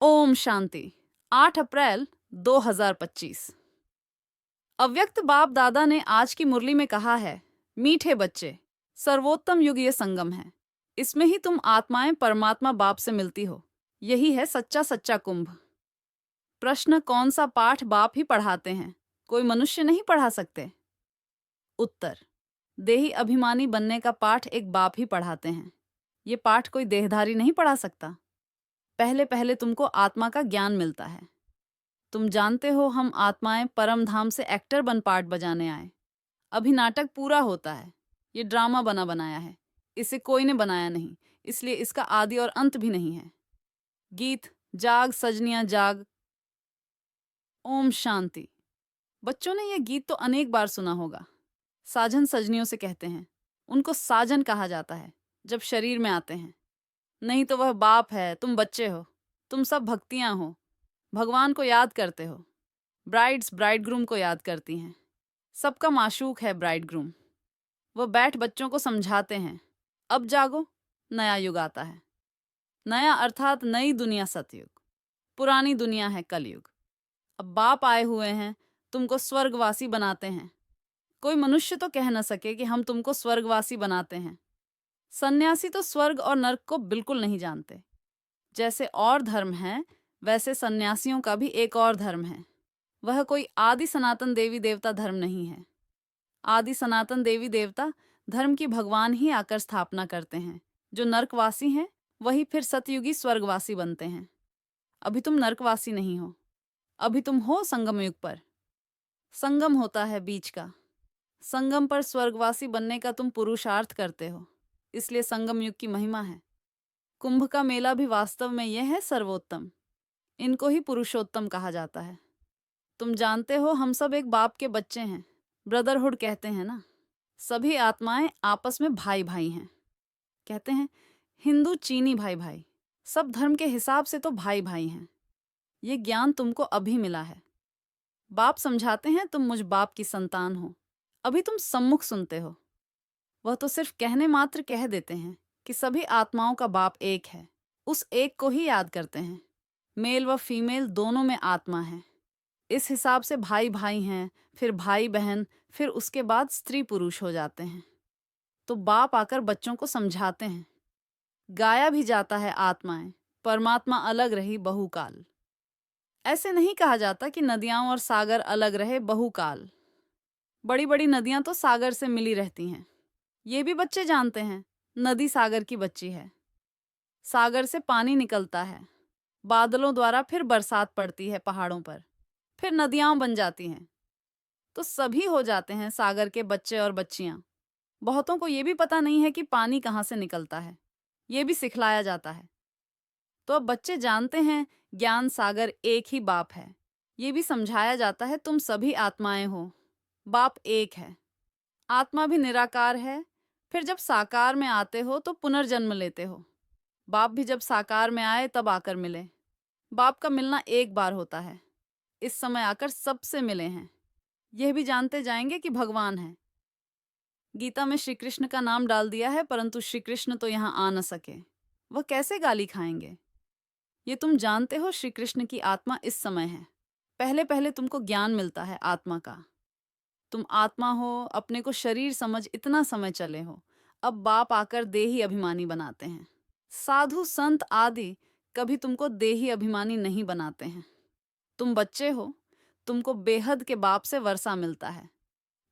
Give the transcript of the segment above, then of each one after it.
ओम शांति। 8 अप्रैल 2025। अव्यक्त बाप दादा ने आज की मुरली में कहा है, मीठे बच्चे, सर्वोत्तम युग ये संगम है। इसमें ही तुम आत्माएं परमात्मा बाप से मिलती हो। यही है सच्चा सच्चा कुंभ। प्रश्न, कौन सा पाठ बाप ही पढ़ाते हैं, कोई मनुष्य नहीं पढ़ा सकते? उत्तर, देही अभिमानी बनने का पाठ एक बाप ही पढ़ाते हैं। ये पाठ कोई देहधारी नहीं पढ़ा सकता। पहले पहले तुमको आत्मा का ज्ञान मिलता है। तुम जानते हो, हम आत्माएं परम धाम से एक्टर बन पार्ट बजाने आए। अभी नाटक पूरा होता है। ये ड्रामा बना बनाया है। इसे कोई ने बनाया नहीं, इसलिए इसका आदि और अंत भी नहीं है। गीत जाग सजनियां जाग। ओम शांति। बच्चों ने यह गीत तो अनेक बार सुना होगा। साजन सजनियों से कहते हैं। उनको साजन कहा जाता है जब शरीर में आते हैं। नहीं तो वह बाप है, तुम बच्चे हो। तुम सब भक्तियां हो, भगवान को याद करते हो। ब्राइड्स ब्राइडग्रूम को याद करती हैं। सबका माशूक है ब्राइडग्रूम। वो बैठ बच्चों को समझाते हैं, अब जागो, नया युग आता है। नया अर्थात नई दुनिया सतयुग, पुरानी दुनिया है कलयुग। अब बाप आए हुए हैं, तुमको स्वर्गवासी बनाते हैं। कोई मनुष्य तो कह न सके कि हम तुमको स्वर्गवासी बनाते हैं। सन्यासी तो स्वर्ग और नर्क को बिल्कुल नहीं जानते। जैसे और धर्म है, वैसे सन्यासियों का भी एक और धर्म है। वह कोई आदि सनातन देवी देवता धर्म नहीं है। आदि सनातन देवी देवता धर्म की भगवान ही आकर स्थापना करते हैं। जो नरकवासी हैं, वही फिर सतयुगी स्वर्गवासी बनते हैं। अभी तुम नरकवासी नहीं हो, अभी तुम हो संगम युग पर। संगम होता है बीच का। संगम पर स्वर्गवासी बनने का तुम पुरुषार्थ करते हो, इसलिए संगम युग की महिमा है। कुंभ का मेला भी वास्तव में यह है सर्वोत्तम। इनको ही पुरुषोत्तम कहा जाता है। तुम जानते हो, हम सब एक बाप के बच्चे हैं। ब्रदरहुड कहते हैं ना। सभी आत्माएं आपस में भाई भाई हैं। कहते हैं हिंदू चीनी भाई भाई, सब धर्म के हिसाब से तो भाई भाई हैं। ये ज्ञान तुमको अभी मिला है। बाप समझाते हैं, तुम मुझ बाप की संतान हो। अभी तुम सम्मुख सुनते हो। वह तो सिर्फ कहने मात्र कह देते हैं कि सभी आत्माओं का बाप एक है। उस एक को ही याद करते हैं। मेल व फीमेल दोनों में आत्मा है। इस हिसाब से भाई भाई हैं, फिर भाई बहन, फिर उसके बाद स्त्री पुरुष हो जाते हैं। तो बाप आकर बच्चों को समझाते हैं। गाया भी जाता है आत्माएं, परमात्मा अलग रही बहुकाल। ऐसे नहीं कहा जाता कि नदियां और सागर अलग रहे बहुकाल। बड़ी बड़ी नदियां तो सागर से मिली रहती हैं। ये भी बच्चे जानते हैं, नदी सागर की बच्ची है। सागर से पानी निकलता है, बादलों द्वारा फिर बरसात पड़ती है पहाड़ों पर, फिर नदियां बन जाती हैं। तो सभी हो जाते हैं सागर के बच्चे और बच्चियां। बहुतों को ये भी पता नहीं है कि पानी कहाँ से निकलता है। ये भी सिखलाया जाता है। तो अब बच्चे जानते हैं ज्ञान सागर एक ही बाप है। ये भी समझाया जाता है, तुम सभी आत्माएं हो, बाप एक है। आत्मा भी निराकार है। फिर जब साकार में आते हो तो पुनर्जन्म लेते हो। बाप भी जब साकार में आए तब आकर मिले। बाप का मिलना एक बार होता है। इस समय आकर सबसे मिले हैं। यह भी जानते जाएंगे कि भगवान है। गीता में श्री कृष्ण का नाम डाल दिया है, परंतु श्री कृष्ण तो यहाँ आ न सके। वह कैसे गाली खाएंगे? ये तुम जानते हो, श्री कृष्ण की आत्मा इस समय है। पहले पहले तुमको ज्ञान मिलता है आत्मा का। तुम आत्मा हो, अपने को शरीर समझ इतना समय चले हो। अब बाप आकर देही अभिमानी बनाते हैं। साधु संत आदि कभी तुमको देही अभिमानी नहीं बनाते हैं। तुम बच्चे हो, तुमको बेहद के बाप से वर्षा मिलता है।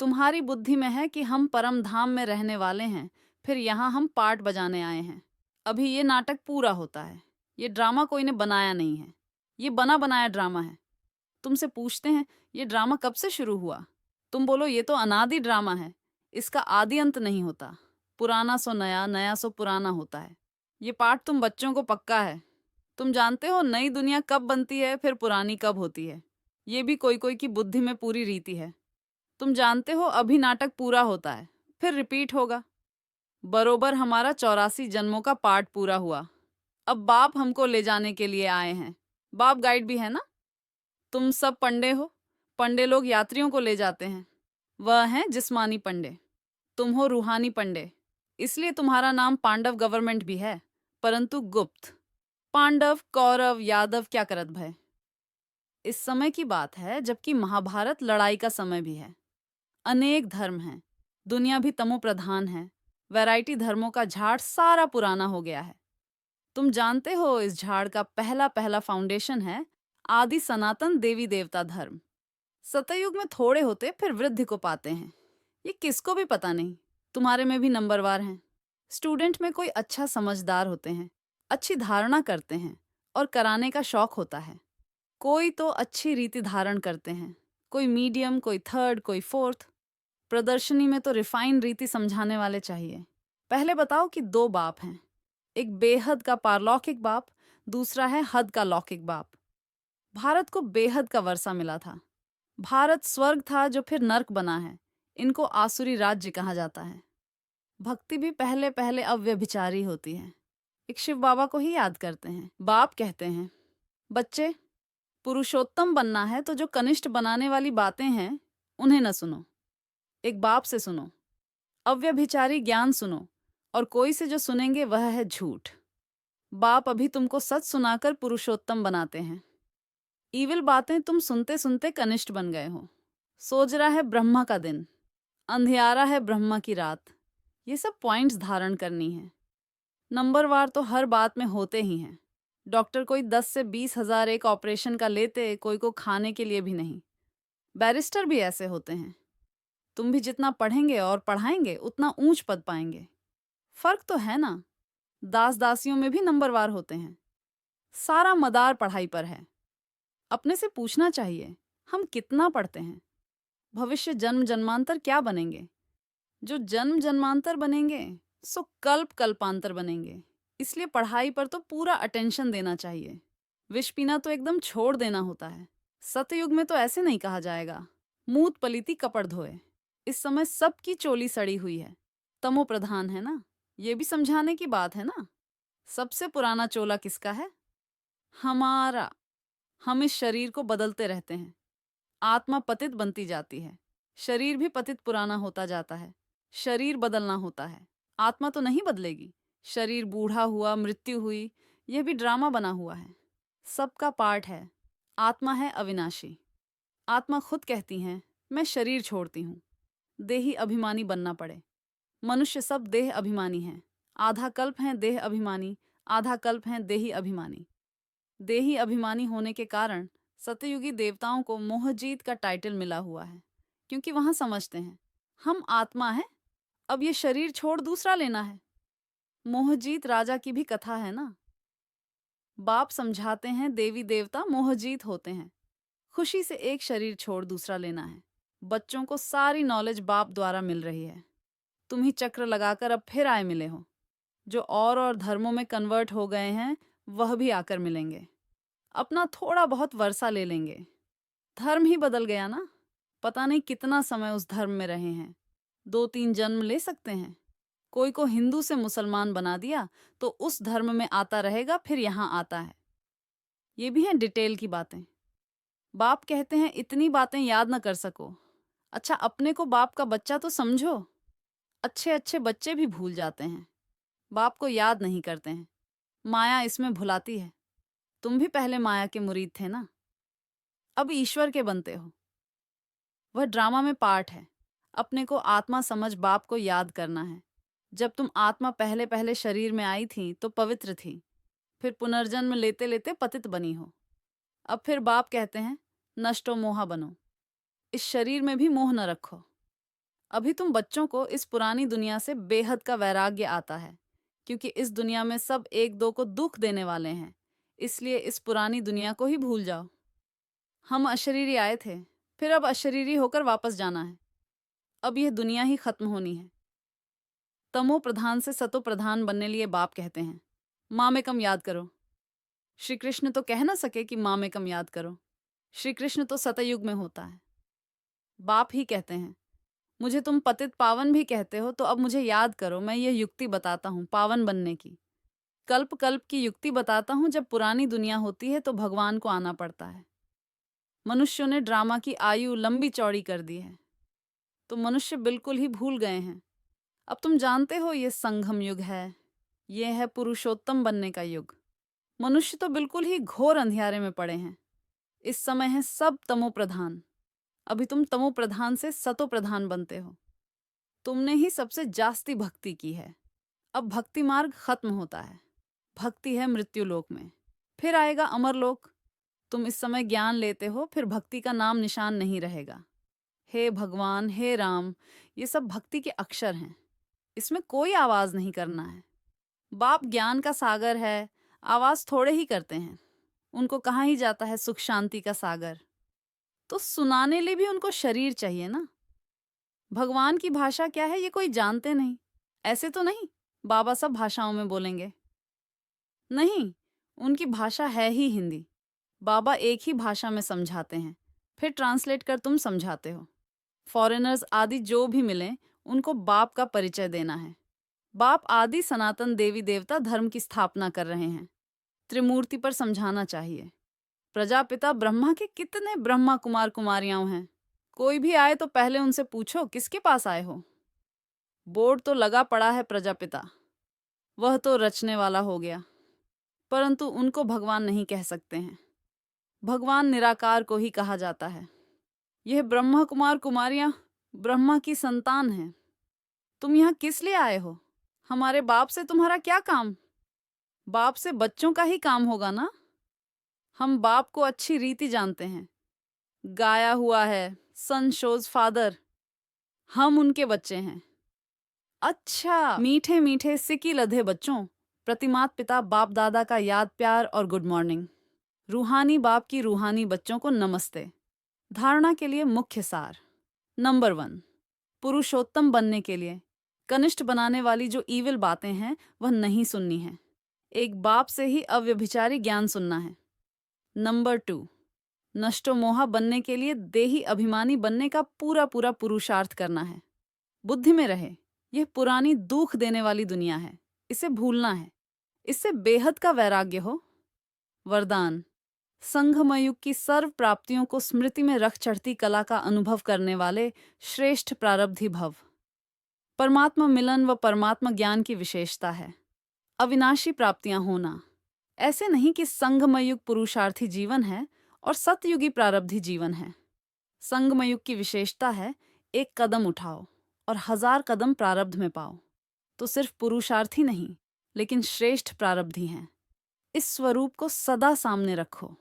तुम्हारी बुद्धि में है कि हम परम धाम में रहने वाले हैं, फिर यहाँ हम पार्ट बजाने आए हैं। अभी ये नाटक पूरा होता है। ये ड्रामा कोई ने बनाया नहीं है। ये बना बनाया ड्रामा है। तुमसे पूछते हैं, ये ड्रामा कब से शुरू हुआ? तुम बोलो ये तो अनादि ड्रामा है, इसका आदि अंत नहीं होता। पुराना सो नया, नया सो पुराना होता है। ये पाठ तुम बच्चों को पक्का है। तुम जानते हो नई दुनिया कब बनती है, फिर पुरानी कब होती है। ये भी कोई कोई की बुद्धि में पूरी रीति है। तुम जानते हो अभी नाटक पूरा होता है, फिर रिपीट होगा। बरोबर हमारा 84 जन्मों का पार्ट पूरा हुआ। अब बाप हमको ले जाने के लिए आए हैं। बाप गाइड भी है ना। तुम सब पंडे हो। पंडे लोग यात्रियों को ले जाते हैं। वह हैं जिस्मानी पंडे। तुम हो रूहानी पंडे। इसलिए तुम्हारा नाम पांडव गवर्नमेंट भी है, परंतु गुप्त। पांडव, कौरव, यादव क्या करत भय। इस समय की बात है जबकि महाभारत लड़ाई का समय भी है। अनेक धर्म हैं, दुनिया भी तमो प्रधान है। वैरायटी धर्मों का झाड़ सारा पुराना हो गया है। तुम जानते हो इस झाड़ का पहला पहला फाउंडेशन है आदि सनातन देवी देवता धर्म। सतयुग में थोड़े होते फिर वृद्धि को पाते हैं। ये किसको भी पता नहीं। तुम्हारे में भी नंबरवार हैं। स्टूडेंट में कोई अच्छा समझदार होते हैं, अच्छी धारणा करते हैं और कराने का शौक होता है। कोई तो अच्छी रीति धारण करते हैं, कोई मीडियम, कोई थर्ड, कोई फोर्थ। प्रदर्शनी में तो रिफाइन रीति समझाने वाले चाहिए। पहले बताओ कि दो बाप हैं, एक बेहद का पारलौकिक बाप, दूसरा है हद का लौकिक बाप। भारत को बेहद का वर्षा मिला था। भारत स्वर्ग था जो फिर नर्क बना है। इनको आसुरी राज्य कहा जाता है। भक्ति भी पहले पहले अव्यभिचारी होती है। एक शिव बाबा को ही याद करते हैं। बाप कहते हैं, बच्चे पुरुषोत्तम बनना है तो जो कनिष्ठ बनाने वाली बातें हैं उन्हें न सुनो, एक बाप से सुनो। अव्यभिचारी ज्ञान सुनो और कोई से जो सुनेंगे वह है झूठ। बाप अभी तुमको सच सुनाकर पुरुषोत्तम बनाते हैं। ईविल बातें तुम सुनते सुनते कनिष्ठ बन गए हो। सोजरा है ब्रह्मा का दिन, अंधियारा है ब्रह्मा की रात। ये सब पॉइंट्स धारण करनी है। नंबरवार तो हर बात में होते ही हैं। डॉक्टर कोई 10 से 20 हज़ार एक ऑपरेशन का लेते, कोई को खाने के लिए भी नहीं। बैरिस्टर भी ऐसे होते हैं। तुम भी जितना पढ़ेंगे और पढ़ाएंगे उतना ऊंच पद पाएंगे। फर्क तो है ना। दास दासियों में भी नंबरवार होते हैं। सारा मदार पढ़ाई पर है। अपने से पूछना चाहिए, हम कितना पढ़ते हैं। भविष्य जन्म जन्मांतर क्या बनेंगे। जो जन्म जन्मांतर बनेंगे सो कल्प कल्पांतर बनेंगे। इसलिए पढ़ाई पर तो पूरा अटेंशन देना चाहिए। विष पीना तो एकदम छोड़ देना होता है। सतयुग में तो ऐसे नहीं कहा जाएगा, मूत पलीती कपड़ धोए। इस समय सबकी चोली सड़ी हुई है। तमो प्रधान है ना, ये भी समझाने की बात है ना। सबसे पुराना चोला किसका है? हमारा। हम इस शरीर को बदलते रहते हैं। आत्मा पतित बनती जाती है, शरीर भी पतित पुराना होता जाता है। शरीर बदलना होता है, आत्मा तो नहीं बदलेगी। शरीर बूढ़ा हुआ, मृत्यु हुई, यह भी ड्रामा बना हुआ है। सबका पार्ट है। आत्मा है अविनाशी। आत्मा खुद कहती हैं, मैं शरीर छोड़ती हूँ। देही अभिमानी बनना पड़े। मनुष्य सब देह अभिमानी हैं। आधा कल्प हैं देह अभिमानी, आधा कल्प हैं देही अभिमानी। देही अभिमानी होने के कारण सतयुगी देवताओं को मोहजीत का टाइटल मिला हुआ है, क्योंकि वहां समझते हैं हम आत्मा है, अब ये शरीर छोड़ दूसरा लेना है। मोहजीत राजा की भी कथा है ना। बाप समझाते हैं देवी देवता मोहजीत होते हैं। खुशी से एक शरीर छोड़ दूसरा लेना है। बच्चों को सारी नॉलेज बाप द्वारा मिल रही है। तुम ही चक्र लगाकर अब फिर आए मिले हो। जो और धर्मों में कन्वर्ट हो गए हैं वह भी आकर मिलेंगे। अपना थोड़ा बहुत वर्षा ले लेंगे। धर्म ही बदल गया ना। पता नहीं कितना समय उस धर्म में रहे हैं। 2-3 जन्म ले सकते हैं। कोई को हिंदू से मुसलमान बना दिया तो उस धर्म में आता रहेगा, फिर यहाँ आता है। ये भी हैं डिटेल की बातें। बाप कहते हैं इतनी बातें याद न कर सको। अच्छा, अपने को बाप का बच्चा तो समझो। अच्छे अच्छे बच्चे भी भूल जाते हैं, बाप को याद नहीं करते हैं। माया इसमें भुलाती है। तुम भी पहले माया के मुरीद थे ना, अब ईश्वर के बनते हो। वह ड्रामा में पार्ट है। अपने को आत्मा समझ बाप को याद करना है। जब तुम आत्मा पहले पहले शरीर में आई थी तो पवित्र थी, फिर पुनर्जन्म लेते लेते पतित बनी हो। अब फिर बाप कहते हैं नष्टो मोहा बनो। इस शरीर में भी मोह न रखो। अभी तुम बच्चों को इस पुरानी दुनिया से बेहद का वैराग्य आता है, क्योंकि इस दुनिया में सब एक दो को दुख देने वाले हैं। इसलिए इस पुरानी दुनिया को ही भूल जाओ। हम अशरीरी आए थे, फिर अब अशरीरी होकर वापस जाना है। अब यह दुनिया ही खत्म होनी है। तमो प्रधान से सतो प्रधान बनने लिए बाप कहते हैं माँ में कम याद करो। श्री कृष्ण तो कह ना सके कि माँ में कम याद करो। श्री कृष्ण तो सतयुग में होता है। बाप ही कहते हैं मुझे तुम पतित पावन भी कहते हो, तो अब मुझे याद करो। मैं यह युक्ति बताता हूँ पावन बनने की। कल्प कल्प की युक्ति बताता हूँ। जब पुरानी दुनिया होती है तो भगवान को आना पड़ता है। मनुष्यों ने ड्रामा की आयु लंबी चौड़ी कर दी है, तो मनुष्य बिल्कुल ही भूल गए हैं। अब तुम जानते हो ये संगम युग है, ये है पुरुषोत्तम बनने का युग। मनुष्य तो बिल्कुल ही घोर अंधियारे में पड़े हैं। इस समय है सब तमो प्रधान। अभी तुम तमो प्रधान से सतो प्रधान बनते हो। तुमने ही सबसे जास्ती भक्ति की है। अब भक्ति मार्ग खत्म होता है। भक्ति है मृत्यु लोक में, फिर आएगा अमर लोक। तुम इस समय ज्ञान लेते हो, फिर भक्ति का नाम निशान नहीं रहेगा। हे भगवान, हे राम, ये सब भक्ति के अक्षर हैं। इसमें कोई आवाज नहीं करना है। बाप ज्ञान का सागर है, आवाज थोड़े ही करते हैं। उनको कहाँ ही जाता है सुख शांति का सागर। तो सुनाने लिए भी उनको शरीर चाहिए ना। भगवान की भाषा क्या है ये कोई जानते नहीं। ऐसे तो नहीं बाबा सब भाषाओं में बोलेंगे। नहीं, उनकी भाषा है ही हिंदी। बाबा एक ही भाषा में समझाते हैं, फिर ट्रांसलेट कर तुम समझाते हो। फॉरेनर्स आदि जो भी मिलें, उनको बाप का परिचय देना है। बाप आदि सनातन देवी देवता धर्म की स्थापना कर रहे हैं। त्रिमूर्ति पर समझाना चाहिए। प्रजापिता ब्रह्मा के कितने ब्रह्मा कुमार कुमारियां हैं। कोई भी आए तो पहले उनसे पूछो किसके पास आए हो। बोर्ड तो लगा पड़ा है प्रजापिता, वह तो रचने वाला हो गया, परंतु उनको भगवान नहीं कह सकते हैं। भगवान निराकार को ही कहा जाता है। यह ब्रह्मा कुमार कुमारियां ब्रह्मा की संतान हैं। तुम यहाँ किस लिए आए हो? हमारे बाप से तुम्हारा क्या काम? बाप से बच्चों का ही काम होगा ना। हम बाप को अच्छी रीति जानते हैं। गाया हुआ है, सन शोज फादर। हम उनके बच्चे हैं। अच्छा, मीठे मीठे सिकी लधे बच्चों, प्रतिमात पिता बाप दादा का याद प्यार और गुड मॉर्निंग। रूहानी बाप की रूहानी बच्चों को नमस्ते। धारणा के लिए मुख्य सार। नंबर 1, पुरुषोत्तम बनने के लिए कनिष्ठ बनाने वाली जो ईविल बातें हैं वह नहीं सुननी है। एक बाप से ही अव्यभिचारी ज्ञान सुनना है। नंबर 2, नष्टो मोहा बनने के लिए देही अभिमानी बनने का पूरा पूरा पुरुषार्थ करना है। बुद्धि में रहे, यह पुरानी दुख देने वाली दुनिया है, इसे भूलना है। इससे बेहद का वैराग्य हो। वरदान, संघमय युग की सर्व प्राप्तियों को स्मृति में रख चढ़ती कला का अनुभव करने वाले श्रेष्ठ प्रारब्धी भव। परमात्मा मिलन व परमात्मा ज्ञान की विशेषता है। अविनाशी प्राप्तियां होना। ऐसे नहीं कि संघमय युग पुरुषार्थी जीवन है और सतयुगी प्रारब्धी जीवन है। संगमय युग की विशेषता है एक कदम उठाओ और 1000 कदम प्रारब्ध में पाओ। तो सिर्फ पुरुषार्थी नहीं, लेकिन श्रेष्ठ प्रारब्धी हैं। इस स्वरूप को सदा सामने रखो।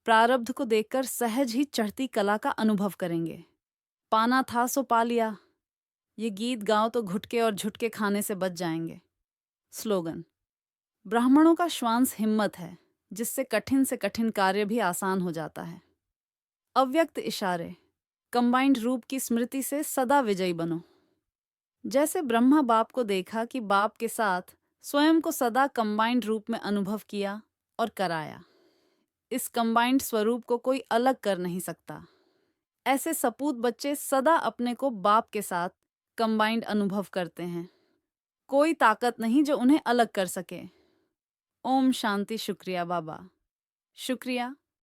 प्रारब्ध को देखकर सहज ही चढ़ती कला का अनुभव करेंगे। पाना था सो पा लिया। ये गीत गाओ तो घुटके और झुटके खाने से बच जाएंगे। स्लोगन, ब्राह्मणों का श्वांस हिम्मत है, जिससे कठिन से कठिन कार्य भी आसान हो जाता है। अव्यक्त इशारे, कंबाइंड रूप की स्मृति से सदा विजयी बनो। जैसे ब्रह्मा बाप को देखा कि बाप के साथ स्वयं को सदा कंबाइंड रूप में अनुभव किया और कराया। इस कंबाइंड स्वरूप को कोई अलग कर नहीं सकता। ऐसे सपूत बच्चे सदा अपने को बाप के साथ कंबाइंड अनुभव करते हैं। कोई ताकत नहीं जो उन्हें अलग कर सके। ओम शांति। शुक्रिया बाबा। शुक्रिया।